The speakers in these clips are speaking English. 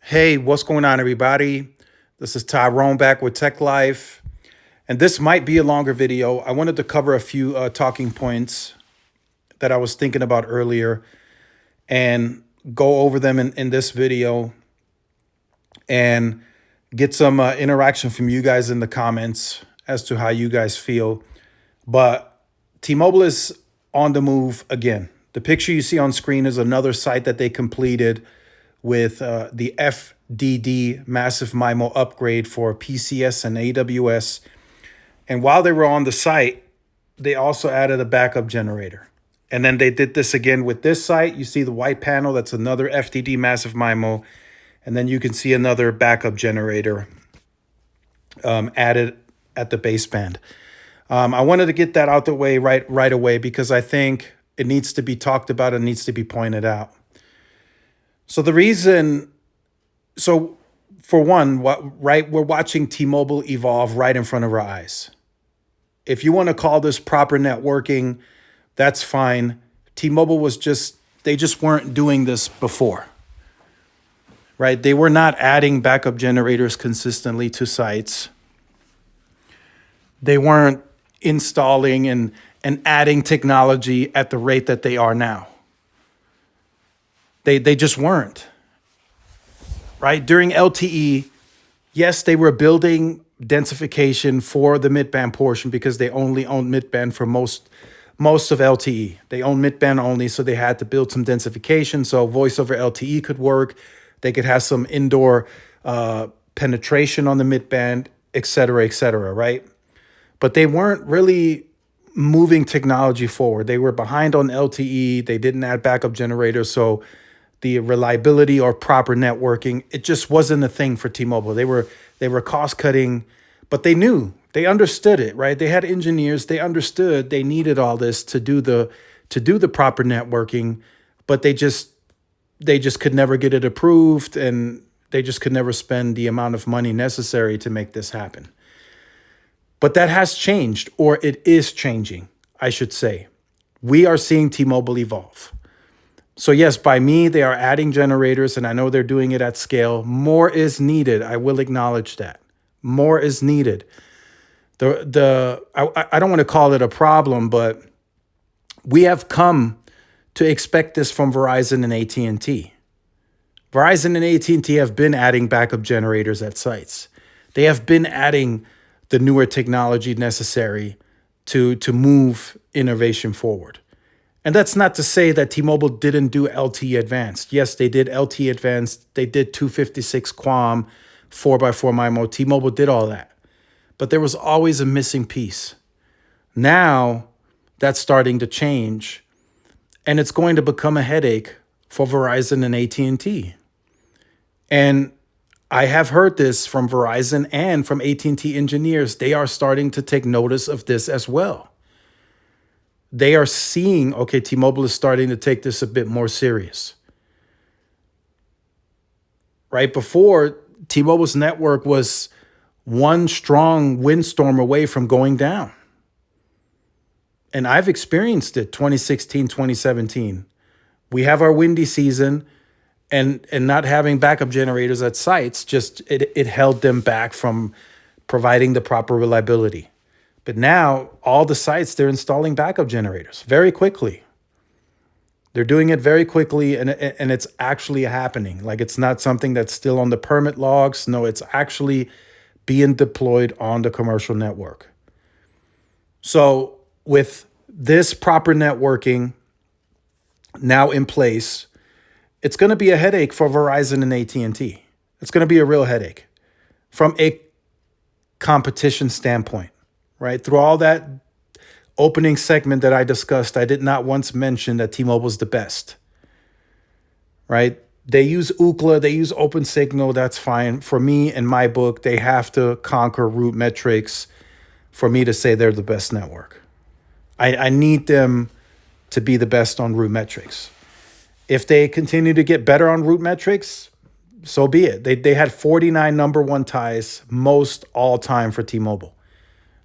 Hey, what's going on, everybody? This is Tyrone back with Tech Life, and this might be a longer video. I wanted to cover a few talking points that I was thinking about earlier and go over them in this video and get some interaction from you guys in the comments as to how you guys feel. But T-Mobile is on the move again. The picture you see on screen is another site that they completed with the FDD massive MIMO upgrade for PCS and AWS. And while they were on the site, they also added a backup generator. And then they did this again with this site. You see the white panel, that's another FDD massive MIMO. And then you can see another backup generator added at the baseband. I wanted to get that out the way right away because I think it needs to be talked about and needs to be pointed out. So for one, we're watching T-Mobile evolve right in front of our eyes. If you want to call this proper networking, that's fine. T-Mobile they just weren't doing this before, right? They were not adding backup generators consistently to sites. They weren't installing and adding technology at the rate that they are now. They just weren't, right? During LTE, yes, they were building densification for the midband portion because they only owned midband for most of LTE. They owned midband only, so they had to build some densification so voice over LTE could work. They could have some indoor penetration on the midband, et cetera, right? But they weren't really moving technology forward. They were behind on LTE. They didn't add backup generators, so the reliability or proper networking, it just wasn't a thing for T-Mobile. They were cost cutting, but they understood it, right? They had engineers, they understood they needed all this to do the proper networking, but they just could never get it approved, and they just could never spend the amount of money necessary to make this happen. But that has changed, or it is changing, I should say. We are seeing T-Mobile evolve. So yes, by me, they are adding generators, and I know they're doing it at scale. More is needed. I will acknowledge that. More is needed. I don't want to call it a problem, but we have come to expect this from Verizon and AT&T. Verizon and AT&T have been adding backup generators at sites. They have been adding the newer technology necessary to move innovation forward. And that's not to say that T-Mobile didn't do LTE Advanced. Yes, they did LTE Advanced. They did 256 QAM, 4x4 MIMO. T-Mobile did all that. But there was always a missing piece. Now, that's starting to change. And it's going to become a headache for Verizon and AT&T. And I have heard this from Verizon and from AT&T engineers. They are starting to take notice of this as well. They are seeing, okay, T-Mobile is starting to take this a bit more serious. Right before, T-Mobile's network was one strong windstorm away from going down. And I've experienced it 2016, 2017. We have our windy season, and not having backup generators at sites, it held them back from providing the proper reliability. But now, all the sites, they're installing backup generators very quickly. They're doing it very quickly, and it's actually happening. Like, it's not something that's still on the permit logs. No, it's actually being deployed on the commercial network. So with this proper networking now in place, it's going to be a headache for Verizon and AT&T. It's going to be a real headache from a competition standpoint. Right? Through all that opening segment that I discussed, I did not once mention that T-Mobile's the best. Right? They use Ookla, they use OpenSignal, that's fine. For me, in my book, they have to conquer root metrics for me to say they're the best network. I need them to be the best on root metrics. If they continue to get better on root metrics, so be it. They had 49 number one ties most all time for T-Mobile.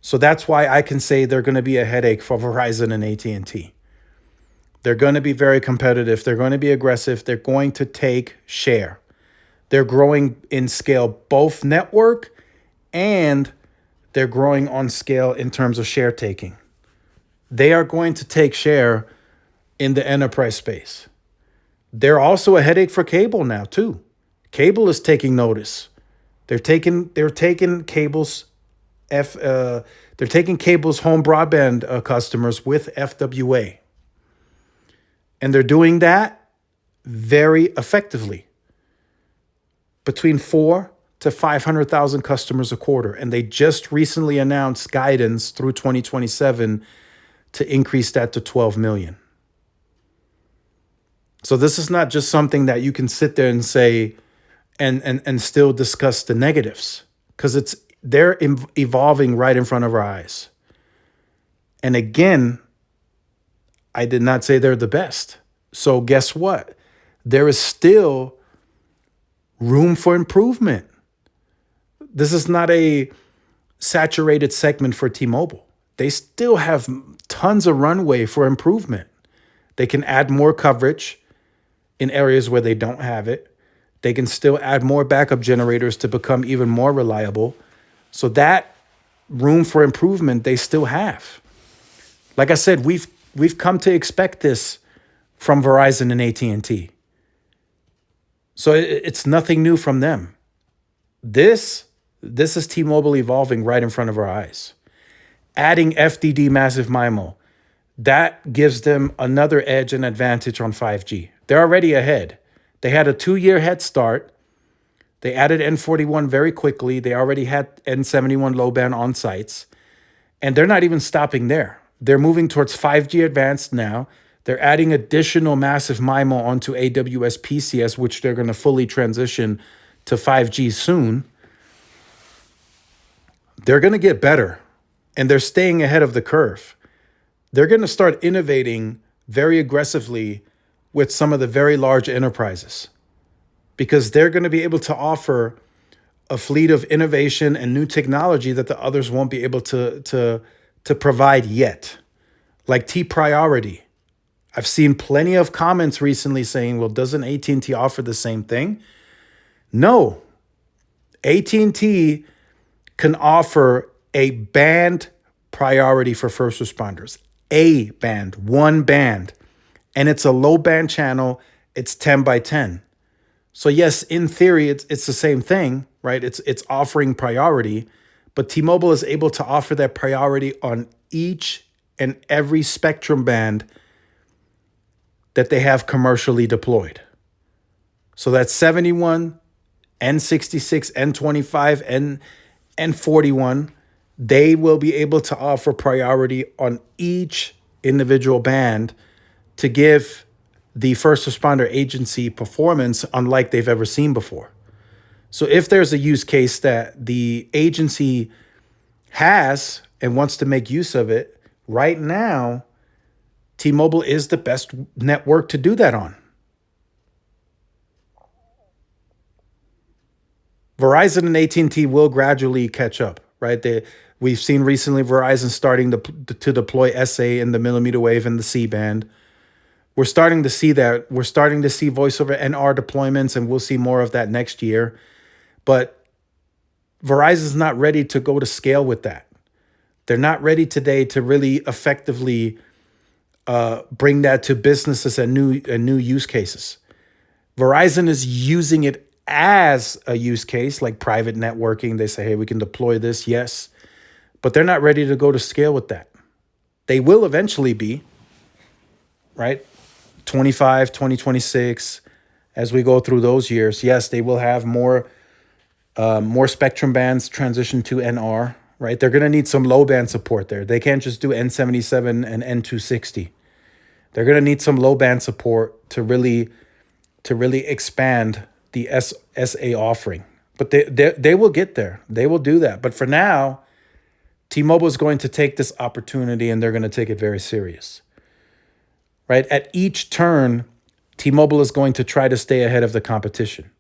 So that's why I can say they're going to be a headache for Verizon and AT&T. They're going to be very competitive. They're going to be aggressive. They're going to take share. They're growing in scale, both network and they're growing on scale in terms of share taking. They are going to take share in the enterprise space. They're also a headache for cable now too. Cable is taking notice. They're taking cables they're taking cable's home broadband customers with FWA. And they're doing that very effectively. Between 4 to 500,000 customers a quarter. And they just recently announced guidance through 2027 to increase that to 12 million. So this is not just something that you can sit there and say and still discuss the negatives, because they're evolving right in front of our eyes. And again, I did not say they're the best. So guess what? There is still room for improvement. This is not a saturated segment for T-Mobile. They still have tons of runway for improvement. They can add more coverage in areas where they don't have it. They can still add more backup generators to become even more reliable. So that room for improvement they still have. Like I said, we've come to expect this from Verizon and AT&T. So it's nothing new from them. This is T-Mobile evolving right in front of our eyes. Adding FDD massive MIMO, that gives them another edge and advantage on 5G. They're already ahead. They had a 2-year head start. They added N41 very quickly. They already had N71 low band on sites. And they're not even stopping there. They're moving towards 5G advanced now. They're adding additional massive MIMO onto AWS PCS, which they're going to fully transition to 5G soon. They're going to get better, and they're staying ahead of the curve. They're going to start innovating very aggressively with some of the very large enterprises, because they're going to be able to offer a fleet of innovation and new technology that the others won't be able to provide yet, like TPriority. I've seen plenty of comments recently saying, well, doesn't AT&T offer the same thing? No. AT&T can offer a band priority for first responders. A band, one band. And it's a low band channel. It's 10 by 10. So yes, in theory, it's the same thing, right? It's offering priority, but T-Mobile is able to offer that priority on each and every spectrum band that they have commercially deployed. So that's 71, N66, N25, N41. They will be able to offer priority on each individual band to give the first responder agency performance unlike they've ever seen before. So if there's a use case that the agency has and wants to make use of it, right now, T-Mobile is the best network to do that on. Verizon and AT&T will gradually catch up, right? We've seen recently Verizon starting to deploy SA in the millimeter wave and the C-band. We're starting to see that. We're starting to see voice over NR deployments, and we'll see more of that next year. But Verizon's not ready to go to scale with that. They're not ready today to really effectively bring that to businesses and new use cases. Verizon is using it as a use case, like private networking. They say, hey, we can deploy this, yes. But they're not ready to go to scale with that. They will eventually be, right? 2026, as we go through those years, yes, they will have more spectrum bands transition to NR, right? They're going to need some low band support there. They can't just do N77 and N260. They're going to need some low band support to really expand the SA offering. But they will get there. They will do that. But for now, T-Mobile is going to take this opportunity, and they're going to take it very serious. Right? At each turn, T-Mobile is going to try to stay ahead of the competition.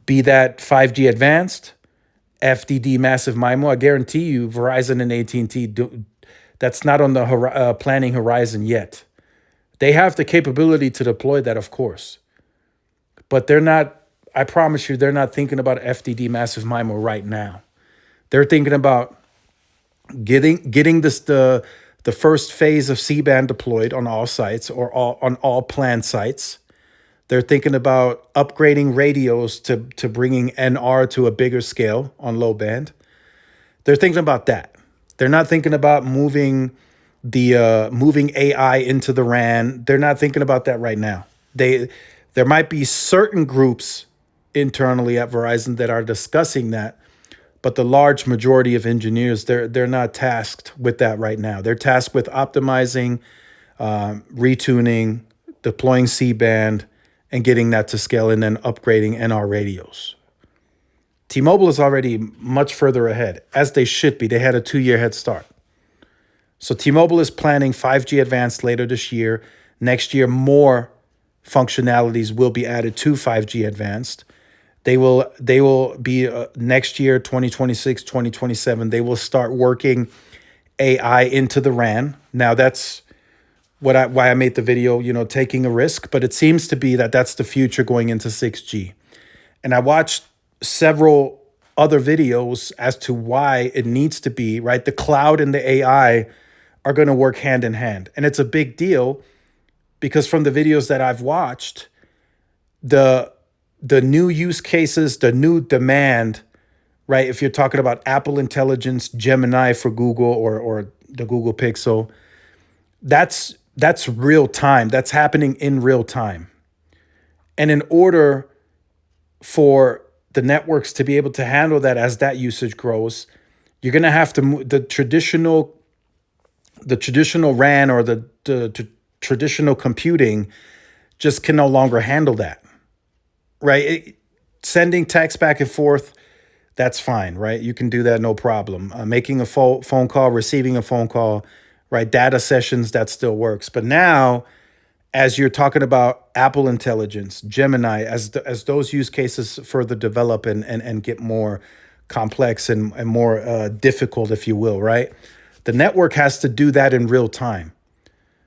Be that 5G advanced, FDD massive MIMO. I guarantee you, Verizon and AT&T that's not on the planning horizon yet. They have the capability to deploy that, of course, but they're not I promise you, they're not thinking about FDD massive MIMO right now. They're thinking about getting the first phase of C-band deployed on all sites or on all planned sites. They're thinking about upgrading radios to bringing NR to a bigger scale on low band. They're thinking about that. They're not thinking about moving AI into the RAN. They're not thinking about that right now. There might be certain groups internally at Verizon that are discussing that, but the large majority of engineers, they're not tasked with that right now. They're tasked with optimizing, retuning, deploying C-band, and getting that to scale, and then upgrading NR radios. T-Mobile is already much further ahead, as they should be. They had a 2-year head start. So T-Mobile is planning 5G Advanced later this year. Next year, more functionalities will be added to 5G Advanced. They will be next year, 2026, 2027, they will start working AI into the RAN. Now that's why I made the video, taking a risk, but it seems to be that that's the future going into 6G. And I watched several other videos as to why it needs to be, right? The cloud and the AI are going to work hand in hand. And it's a big deal because from the videos that I've watched, the new use cases, the new demand, right? If you're talking about Apple Intelligence, Gemini for Google or the Google Pixel, that's real time. That's happening in real time. And in order for the networks to be able to handle that as that usage grows, you're going to have to move the traditional RAN or the traditional computing just can no longer handle that, right? Sending text back and forth, that's fine, right? You can do that, no problem. Making a phone call, receiving a phone call, right? Data sessions, that still works. But now, as you're talking about Apple Intelligence, Gemini, as those use cases further develop and get more complex and more difficult, if you will, right? The network has to do that in real time.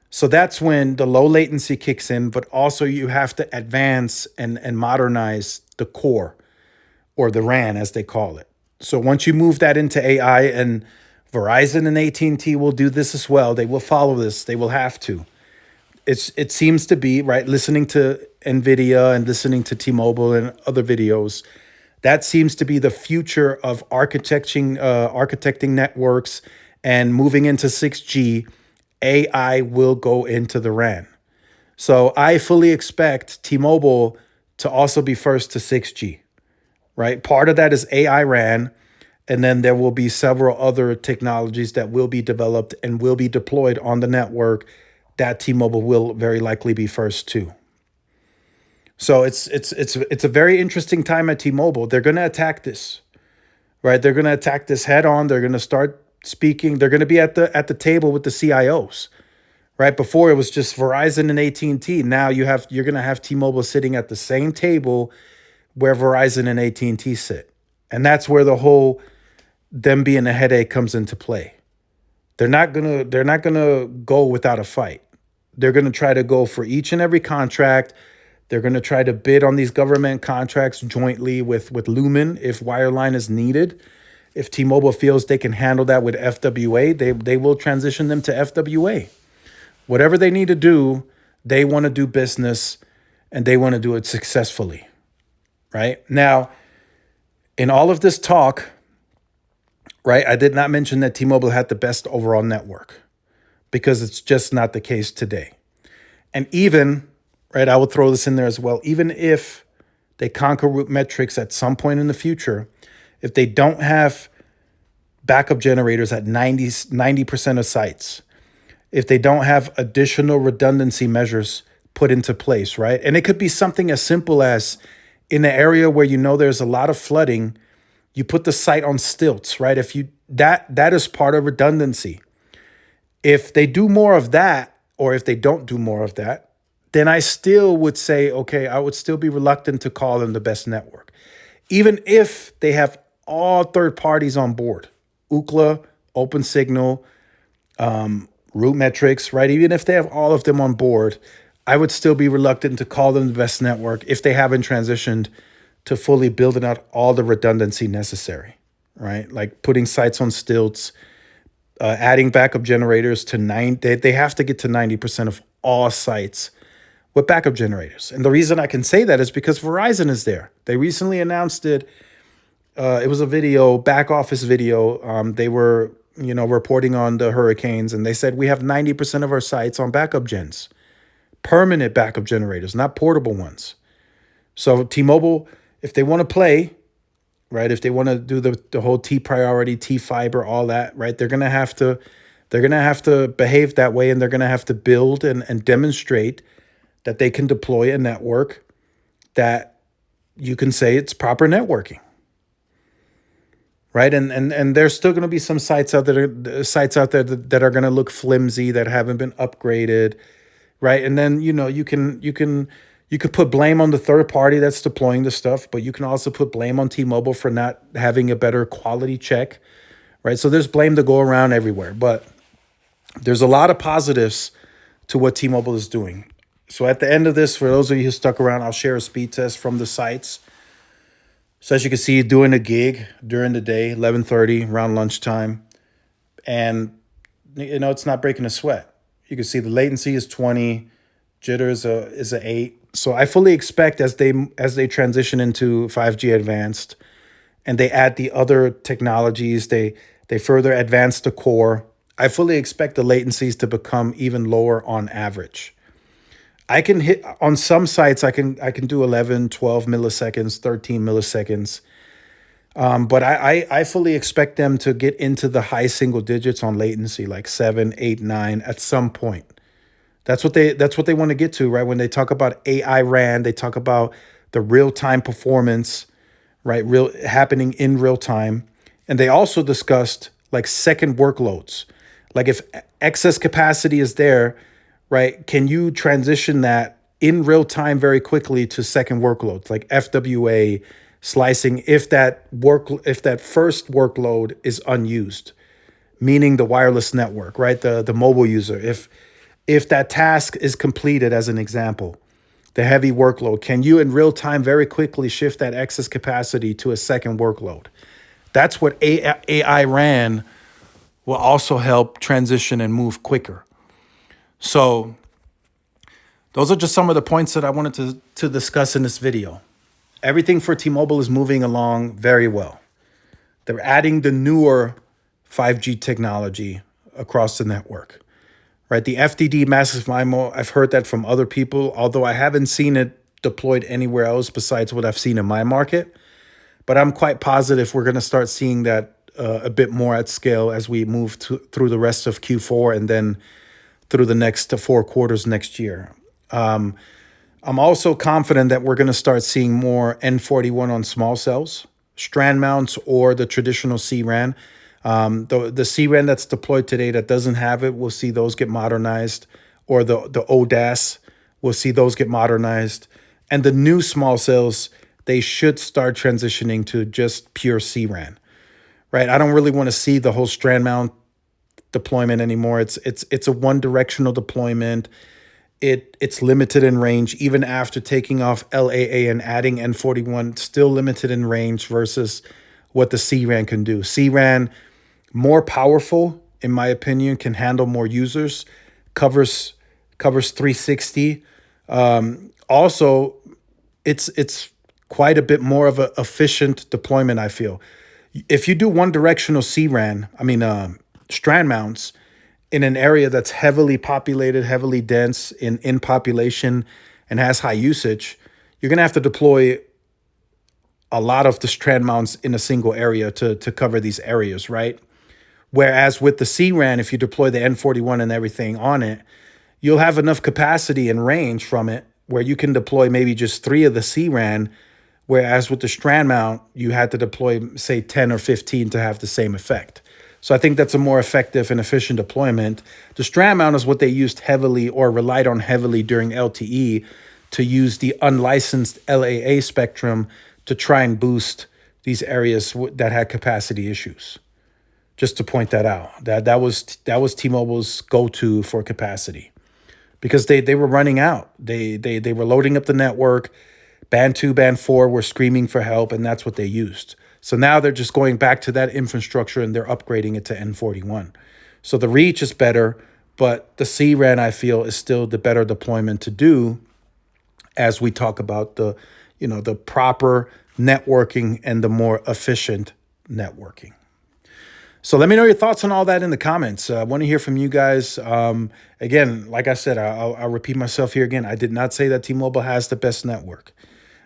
So that's when the low latency kicks in, but also you have to advance and modernize the core, or the RAN as they call it. So once you move that into AI, and Verizon and AT&T will do this as well, they will follow this, they will have to. It seems to be, right, listening to NVIDIA and listening to T-Mobile and other videos, that seems to be the future of architecting networks and moving into 6G. AI will go into the RAN. So I fully expect T-Mobile to also be first to 6G, right? Part of that is AI RAN, and then there will be several other technologies that will be developed and will be deployed on the network that T-Mobile will very likely be first to. So it's a very interesting time at T-Mobile. They're going to attack this, right? They're going to attack this head on. They're going to start speaking. They're going to be at the table with the CIOs, right? Before it was just Verizon and AT&T. Now you're going to have T-Mobile sitting at the same table where Verizon and AT&T sit, and that's where the whole them being a headache comes into play. They're not gonna go without a fight. They're gonna try to go for each and every contract. They're gonna try to bid on these government contracts jointly with Lumen if wireline is needed. If T-Mobile feels they can handle that with FWA, they will transition them to FWA. Whatever they need to do, they want to do business, and they want to do it successfully, right? Now, in all of this talk, right, I did not mention that T-Mobile had the best overall network, because it's just not the case today. And even, right, I will throw this in there as well, even if they conquer root metrics at some point in the future, if they don't have backup generators at 90% of sites, if they don't have additional redundancy measures put into place, right? And it could be something as simple as, in an area where there's a lot of flooding, you put the site on stilts, right? If you that is part of redundancy. If they do more of that, or if they don't do more of that, then I still would say, okay, I would still be reluctant to call them the best network. Even if they have all third parties on board, Ookla, OpenSignal, root metrics, right? Even if they have all of them on board, I would still be reluctant to call them the best network if they haven't transitioned to fully building out all the redundancy necessary, right? Like putting sites on stilts, adding backup generators to they have to get to 90% of all sites with backup generators. And the reason I can say that is because Verizon is there. They recently announced it. It was a video, back office video. They were, reporting on the hurricanes, and they said we have 90% of our sites on backup gens, permanent backup generators, not portable ones. So T-Mobile, if they want to play, right, if they want to do the whole TPriority, T-Fiber, all that, right, they're gonna have to behave that way, and they're gonna have to build and demonstrate that they can deploy a network that you can say it's proper networking. Right. And there's still going to be some sites out there that are going to look flimsy, that haven't been upgraded. Right. And then, you could put blame on the third party that's deploying the stuff, but you can also put blame on T-Mobile for not having a better quality check. Right. So there's blame to go around everywhere. But there's a lot of positives to what T-Mobile is doing. So at the end of this, for those of you who stuck around, I'll share a speed test from the sites. So as you can see, doing a gig during the day, 11:30, around lunchtime. And, it's not breaking a sweat. You can see the latency is 20, jitter is a 8. So I fully expect as they transition into 5G advanced and they add the other technologies, they further advance the core, I fully expect the latencies to become even lower on average. I can hit on some sites. I can do 11, 12 milliseconds, 13 milliseconds. But I fully expect them to get into the high single digits on latency, like 7, 8, 9 at some point. That's what they want to get to, right? When they talk about AI RAN, they talk about the real time performance, right? Happening in real time, and they also discussed like second workloads, like if excess capacity is there. Right? Can you transition that in real time very quickly to second workloads like FWA slicing if that first workload is unused, meaning the wireless network, right? The mobile user. If that task is completed, as an example, the heavy workload, can you in real time very quickly shift that excess capacity to a second workload? That's what AI RAN will also help transition and move quicker. So those are just some of the points that I wanted to discuss in this video. Everything for T-Mobile is moving along very well. They're adding the newer 5G technology across the network, right? The FDD massive MIMO, I've heard that from other people, although I haven't seen it deployed anywhere else besides what I've seen in my market. But I'm quite positive we're going to start seeing that a bit more at scale as we move through the rest of Q4 and then through the next 4 quarters next year. I'm also confident that we're going to start seeing more N41 on small cells, strand mounts, or the traditional C-RAN. The C-RAN that's deployed today that doesn't have it, we'll see those get modernized, or the ODAS, we'll see those get modernized. And the new small cells, they should start transitioning to just pure C-RAN, right? I don't really want to see the whole strand mount deployment anymore. It's a one-directional deployment. It's limited in range, even after taking off LAA and adding N41, still limited in range versus what the C-RAN can do. C-RAN, more powerful, in my opinion, can handle more users, covers 360. Also, it's quite a bit more of an efficient deployment, I feel. If you do one-directional C-RAN, strand mounts in an area that's heavily populated, heavily dense in population and has high usage, you're going to have to deploy a lot of the strand mounts in a single area to cover these areas, right? Whereas with the C-RAN, if you deploy the N41 and everything on it, you'll have enough capacity and range from it where you can deploy maybe just 3 of the C-RAN, whereas with the strand mount, you had to deploy, say, 10 or 15 to have the same effect. So I think that's a more effective and efficient deployment. The strand mount is what they used heavily or relied on heavily during LTE to use the unlicensed LAA spectrum to try and boost these areas that had capacity issues. Just to point that out, that was T-Mobile's go-to for capacity, because they were running out. They were loading up the network. Band 2, Band 4 were screaming for help, and that's what they used. So now they're just going back to that infrastructure and they're upgrading it to N41. So the reach is better, but the C-RAN, I feel, is still the better deployment to do as we talk about the proper networking and the more efficient networking. So let me know your thoughts on all that in the comments. I want to hear from you guys. Again, like I said, I'll repeat myself here again. I did not say that T-Mobile has the best network.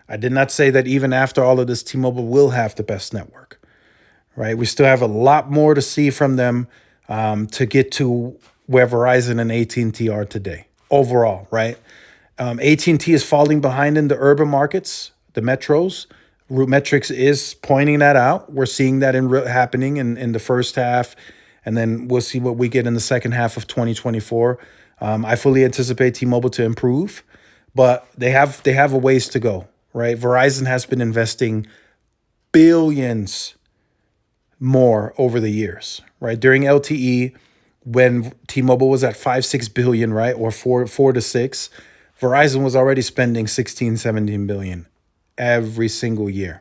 I did not say that even after all of this, T-Mobile will have the best network, right? We still have a lot more to see from them to get to where Verizon and AT&T are today overall, right? AT&T is falling behind in the urban markets, the metros. RootMetrics is pointing that out. We're seeing that happening in the first half, and then we'll see what we get in the second half of 2024. I fully anticipate T-Mobile to improve, but they have a ways to go, right? Verizon has been investing billions more over the years, right? During LTE, when T-Mobile was at 5-6 billion, right, or 4 to 6, Verizon was already spending 16-17 billion every single year.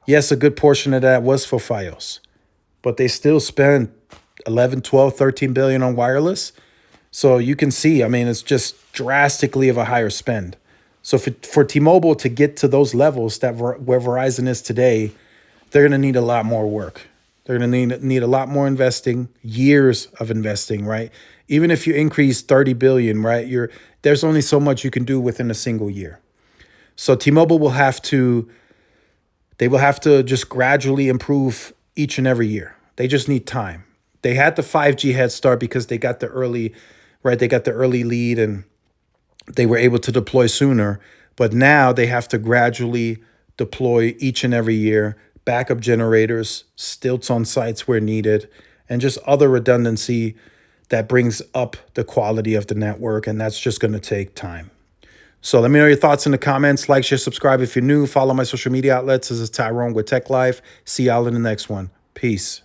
Yes, a good portion of that was for Fios, but they still spend 11, 12, 13 billion on wireless. So you can see, I mean, it's just drastically of a higher spend. So for T-Mobile to get to those levels where Verizon is today, they're going to need a lot more work. They're going to need a lot more investing, years of investing, right? Even if you increase 30 billion, right, there's only so much you can do within a single year. So T-Mobile will have to just gradually improve each and every year. They just need time. They had the 5G head start because they got the early lead and they were able to deploy sooner. But now they have to gradually deploy each and every year, backup generators, stilts on sites where needed, and just other redundancy that brings up the quality of the network. And that's just going to take time. So let me know your thoughts in the comments. Like, share, subscribe if you're new. Follow my social media outlets. This is Tyrone with Tech Life. See y'all in the next one. Peace.